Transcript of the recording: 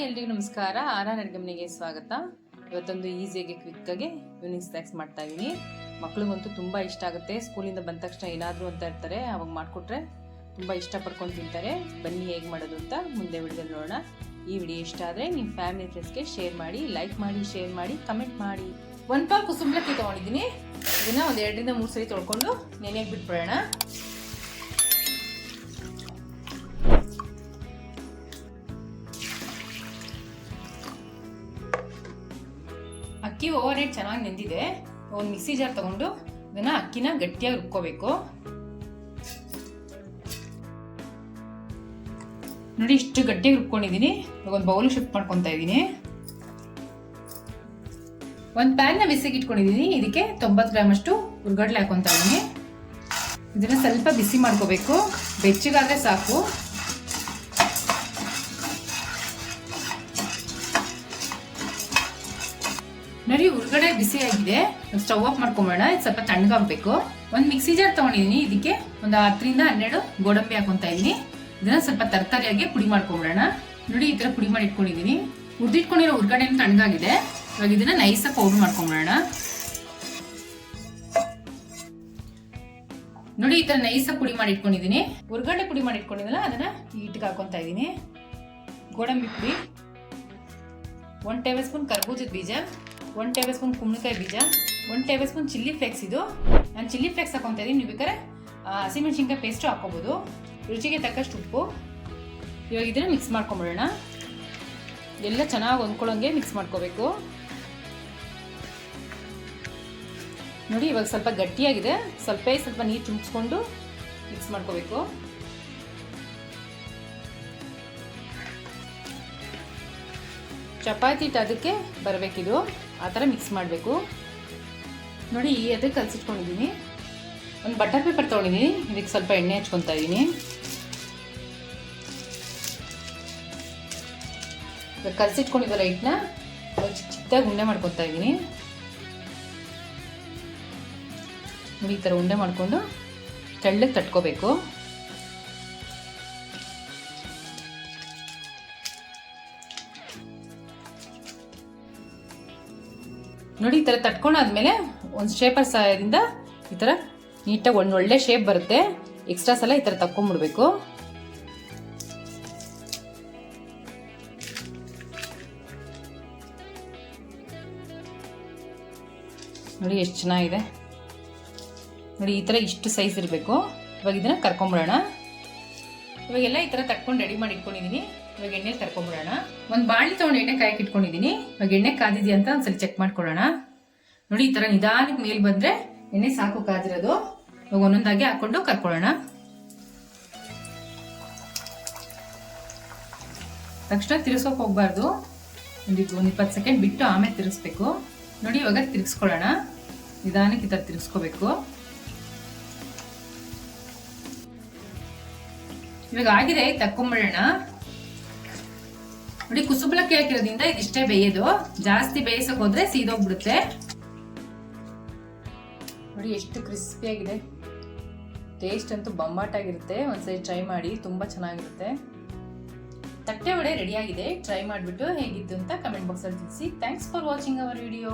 ಎಲ್ರಿಗೂ ನಮಸ್ಕಾರ. ಆರ್ ಅಡುಗೆ ಮನೆಗೆ ಸ್ವಾಗತ. ಇವತ್ತೊಂದು ಈಸಿಯಾಗಿ ಕ್ವಿಕ್ಕಾಗಿ ಈವ್ನಿಂಗ್ ಸ್ನ್ಯಾಕ್ಸ್ ಮಾಡ್ತಾ ಇದ್ದೀನಿ. ಮಕ್ಳಿಗಂತೂ ತುಂಬ ಇಷ್ಟ ಆಗುತ್ತೆ. ಸ್ಕೂಲಿಂದ ಬಂದ ತಕ್ಷಣ ಏನಾದರೂ ಅಂತ ಇರ್ತಾರೆ, ಅವಾಗ ಮಾಡಿಕೊಟ್ರೆ ತುಂಬ ಇಷ್ಟಪಡ್ಕೊಂಡು ತಿಂತಾರೆ. ಬನ್ನಿ ಹೇಗೆ ಮಾಡೋದು ಅಂತ ಮುಂದೆ ವಿಡಿಯೋದಲ್ಲಿ ನೋಡೋಣ. ಈ ವಿಡಿಯೋ ಇಷ್ಟ ಆದರೆ ನಿಮ್ಮ ಫ್ಯಾಮಿಲಿ ಫ್ರೆಂಡ್ಸ್ಗೆ ಶೇರ್ ಮಾಡಿ, ಲೈಕ್ ಮಾಡಿ, ಶೇರ್ ಮಾಡಿ, ಕಮೆಂಟ್ ಮಾಡಿ. ಒಂದು ಪಾವು ಕುಸುಂಬಳಕ್ಕಿ ತೊಗೊಂಡಿದ್ದೀನಿ. ಇದನ್ನು ಒಂದು 2 ರಿಂದ 3 ಸರಿ ತೊಳ್ಕೊಂಡು ನೆನೆಗೆ ಬಿಟ್ಬಿಡೋಣ. ಅಕ್ಕಿ ಓವರ್ ನೈಟ್ ಚೆನ್ನಾಗಿ ನೆಂದಿದೆ. ಒಂದು ಮಿಕ್ಸಿ ಜಾರ್ ತಗೊಂಡು ಇದನ್ನ ಅಕ್ಕಿನ ಗಟ್ಟಿಯಾಗಿ ರುಬ್ಕೋಬೇಕು. ನೋಡಿ, ಇಷ್ಟು ಗಟ್ಟಿಯಾಗಿ ರುಬ್ಕೊಂಡಿದ್ದೀನಿ. ಒಂದು ಬೌಲ್ ಶಿಫ್ಟ್ ಮಾಡ್ಕೊತಾ ಇದ್ದೀನಿ. ಒಂದು ಪ್ಯಾನ್ನ ಬಿಸಿಗೆ ಇಟ್ಕೊಂಡಿದ್ದೀನಿ. ಇದಕ್ಕೆ 90 ಗ್ರಾಮ್ ಅಷ್ಟು ಹುರ್ಗಡ್ಲೆ ಹಾಕೊತಾ ಇದ್ದೀನಿ. ಇದನ್ನ ಸ್ವಲ್ಪ ಬಿಸಿ ಮಾಡ್ಕೋಬೇಕು. ಬೆಚ್ಚಗಾದ್ರೆ ಸಾಕು. ನೋಡಿ, ಹೊರಗಡೆ ಬಿಸಿ ಆಗಿದೆ. ಸ್ಟವ್ ಆಫ್ ಮಾಡ್ಕೊಂಬೋಣ. ಇದು ಸ್ವಲ್ಪ ತಣ್ಣಗಾಗಬೇಕು. ಒಂದು ಮಿಕ್ಸಿ ಜಾರ್ ತಗೊಂಡಿದ್ದೀನಿ. ಇದಕ್ಕೆ ಒಂದು 10 ರಿಂದ 12 ಗೋಡಂಬಿ ಹಾಕೊಂತಾ ಇದ್ದೀನಿ. ಇದನ್ನ ಸ್ವಲ್ಪ ತರಕಾರಿಯಾಗಿ ಪುಡಿ ಮಾಡ್ಕೊಂಬಿಡೋಣ. ನೋಡಿ, ಈ ತರ ಪುಡಿ ಮಾಡಿ ಇಟ್ಕೊಂಡಿದ್ದೀನಿ. ಹುರಿದಿಟ್ಕೊಂಡಿರೋ ಹೊರಗಡೆ ತಣ್ಣಗಾಗಿದೆ. ಇವಾಗ ಇದನ್ನ ನೈಸಾಗಿ ಪೌಡರ್ ಮಾಡ್ಕೊಂಬಿಡೋಣ. ನೋಡಿ, ಈ ತರ ನೈಸಾಗಿ ಪುಡಿ ಮಾಡಿ ಇಟ್ಕೊಂಡಿದ್ದೀನಿ. ಹೊರಗಡೆ ಪುಡಿ ಮಾಡಿ ಇಟ್ಕೊಂಡಿದ್ದಲ್ಲ, ಅದನ್ನ ಹಿಟ್ಟಿಗೆ ಹಾಕೊಂತಾ ಇದ್ದೀನಿ. ಗೋಡಂಬಿ ಪುಡಿ, 1 ಟೇಬಲ್ ಸ್ಪೂನ್ ಕರ್ಬೂಜದ ಬೀಜ, 1 ಟೇಬಲ್ ಸ್ಪೂನ್ ಕುಂಬಳಕಾಯಿ ಬೀಜ, 1 ಟೇಬಲ್ ಸ್ಪೂನ್ ಚಿಲ್ಲಿ ಫ್ಲೇಕ್ಸ್. ಇದು ನಾನು ಚಿಲ್ಲಿ ಫ್ಲೇಕ್ಸ್ ಹಾಕೊತಾ ಇದ್ದೀನಿ. ನೀವು ಬೇಕಾದ್ರೆ ಹಸಿಮೆಣಸಿನ್ಕಾಯಿ ಪೇಸ್ಟು ಹಾಕೋಬಹುದು. ರುಚಿಗೆ ತಕ್ಕಷ್ಟು ಉಪ್ಪು. ಇವಾಗ ಇದನ್ನು ಮಿಕ್ಸ್ ಮಾಡ್ಕೊಂಬಿಡೋಣ. ಎಲ್ಲ ಚೆನ್ನಾಗಿ ಹೊಂದ್ಕೊಳ್ಳೋಂಗೆ ಮಿಕ್ಸ್ ಮಾಡ್ಕೋಬೇಕು. ನೋಡಿ, ಇವಾಗ ಸ್ವಲ್ಪ ಗಟ್ಟಿಯಾಗಿದೆ. ಸ್ವಲ್ಪ ನೀರು ತುಂಬಿಸ್ಕೊಂಡು ಮಿಕ್ಸ್ ಮಾಡ್ಕೋಬೇಕು. ಚಪಾತಿ ಅದಕ್ಕೆ ಬರಬೇಕಿದು, ಆ ಥರ ಮಿಕ್ಸ್ ಮಾಡಬೇಕು. ನೋಡಿ, ಅದಕ್ಕೆ ಕಲಸಿಟ್ಕೊಂಡಿದ್ದೀನಿ. ಒಂದು ಬಟರ್ ಪೇಪರ್ ತೊಗೊಂಡಿದ್ದೀನಿ. ಇದಕ್ಕೆ ಸ್ವಲ್ಪ ಎಣ್ಣೆ ಹಚ್ಕೊತಾ ಇದ್ದೀನಿ. ಕಲಸಿಟ್ಕೊಂಡಿದ್ದಲ್ಲ ಹಿಟ್ಟನ್ನ ಚಿಕ್ಕದಾಗಿ ಉಂಡೆ ಮಾಡ್ಕೊತಾ ಇದ್ದೀನಿ. ನೋಡಿ, ಈ ಥರ ಉಂಡೆ ಮಾಡಿಕೊಂಡು ತೆಳ್ಳಗೆ ತಟ್ಕೋಬೇಕು. ನೋಡಿ, ಈ ಥರ ತಟ್ಕೊಂಡಾದ್ಮೇಲೆ ಒಂದು ಶೇಪರ್ ಸಹಾಯದಿಂದ ಈ ಥರ ನೀಟಾಗಿ ಒಂದು ಒಳ್ಳೆ ಶೇಪ್ ಬರುತ್ತೆ. ಎಕ್ಸ್ಟ್ರಾ ಸಲ ಈ ಥರ ತಕ್ಕೊಂಡ್ಬಿಡ್ಬೇಕು. ನೋಡಿ, ಎಷ್ಟು ಚೆನ್ನಾಗಿದೆ. ನೋಡಿ, ಈ ಥರ ಇಷ್ಟು ಸೈಜ್ ಇರಬೇಕು. ಇವಾಗ ಇದನ್ನು ಕರ್ಕೊಂಬಿಡೋಣ. ಇವಾಗೆಲ್ಲ ಈ ಥರ ತಟ್ಕೊಂಡು ರೆಡಿ ಮಾಡಿ ಇಟ್ಕೊಂಡಿದ್ದೀನಿ. ಇವಾಗ ಎಣ್ಣೆಲಿ ಕರ್ಕೊಂಬಿಡೋಣ. ಒಂದು ಬಾಣಲಿ ತೊಗೊಂಡು ಎಣ್ಣೆ ಕಾಯಕ್ಕೆ ಇಟ್ಕೊಂಡಿದ್ದೀನಿ. ಇವಾಗ ಎಣ್ಣೆ ಕಾದಿದೆಯಾ ಅಂತ ಒಂದ್ಸಲ ಚೆಕ್ ಮಾಡ್ಕೊಳ್ಳೋಣ. ನೋಡಿ, ಈ ಥರ ನಿಧಾನಕ್ಕೆ ಮೇಲೆ ಬಂದರೆ ಎಣ್ಣೆ ಸಾಕು ಕಾದಿರೋದು. ಇವಾಗ ಒಂದೊಂದಾಗಿ ಹಾಕೊಂಡು ಕರ್ಕೊಳ್ಳೋಣ. ತಕ್ಷಣ ತಿರ್ಸೋಕೆ ಹೋಗ್ಬಾರ್ದು. ಒಂದು 20 ಸೆಕೆಂಡ್ ಬಿಟ್ಟು ಆಮೇಲೆ ತಿರ್ಸ್ಬೇಕು. ನೋಡಿ, ಇವಾಗ ತಿರ್ಗಿಸ್ಕೊಳ್ಳೋಣ. ನಿಧಾನಕ್ಕೆ ಈ ಥರ ತಿರ್ಗಿಸ್ಕೋಬೇಕು. ಇವಾಗ ಆಗಿದೆ, ತಕ್ಕೊಂಬಿಡೋಣ. ನೋಡಿ, ಕುಸುಬಳಕ್ಕಿ ಹಾಕಿರೋದ್ರಿಂದ ಇದಿಷ್ಟೇ ಬೇಯೋದು. ಜಾಸ್ತಿ ಬೇಯಿಸಕ್ ಹೋದ್ರೆ ಸೀದೋಗ್ಬಿಡುತ್ತೆ. ನೋಡಿ, ಎಷ್ಟು ಕ್ರಿಸ್ಪಿಯಾಗಿದೆ. ಟೇಸ್ಟ್ ಅಂತೂ ಬೊಂಬಾಟಾಗಿರುತ್ತೆ. ಒಂದ್ಸರಿ ಟ್ರೈ ಮಾಡಿ, ತುಂಬಾ ಚೆನ್ನಾಗಿರುತ್ತೆ. ತಟ್ಟೆ ವಡೆ ರೆಡಿ ಆಗಿದೆ. ಟ್ರೈ ಮಾಡಿಬಿಟ್ಟು ಹೇಗಿತ್ತು ಅಂತ ಕಮೆಂಟ್ ಬಾಕ್ಸಲ್ಲಿ ತಿಳಿಸಿ. Thanks for watching our video.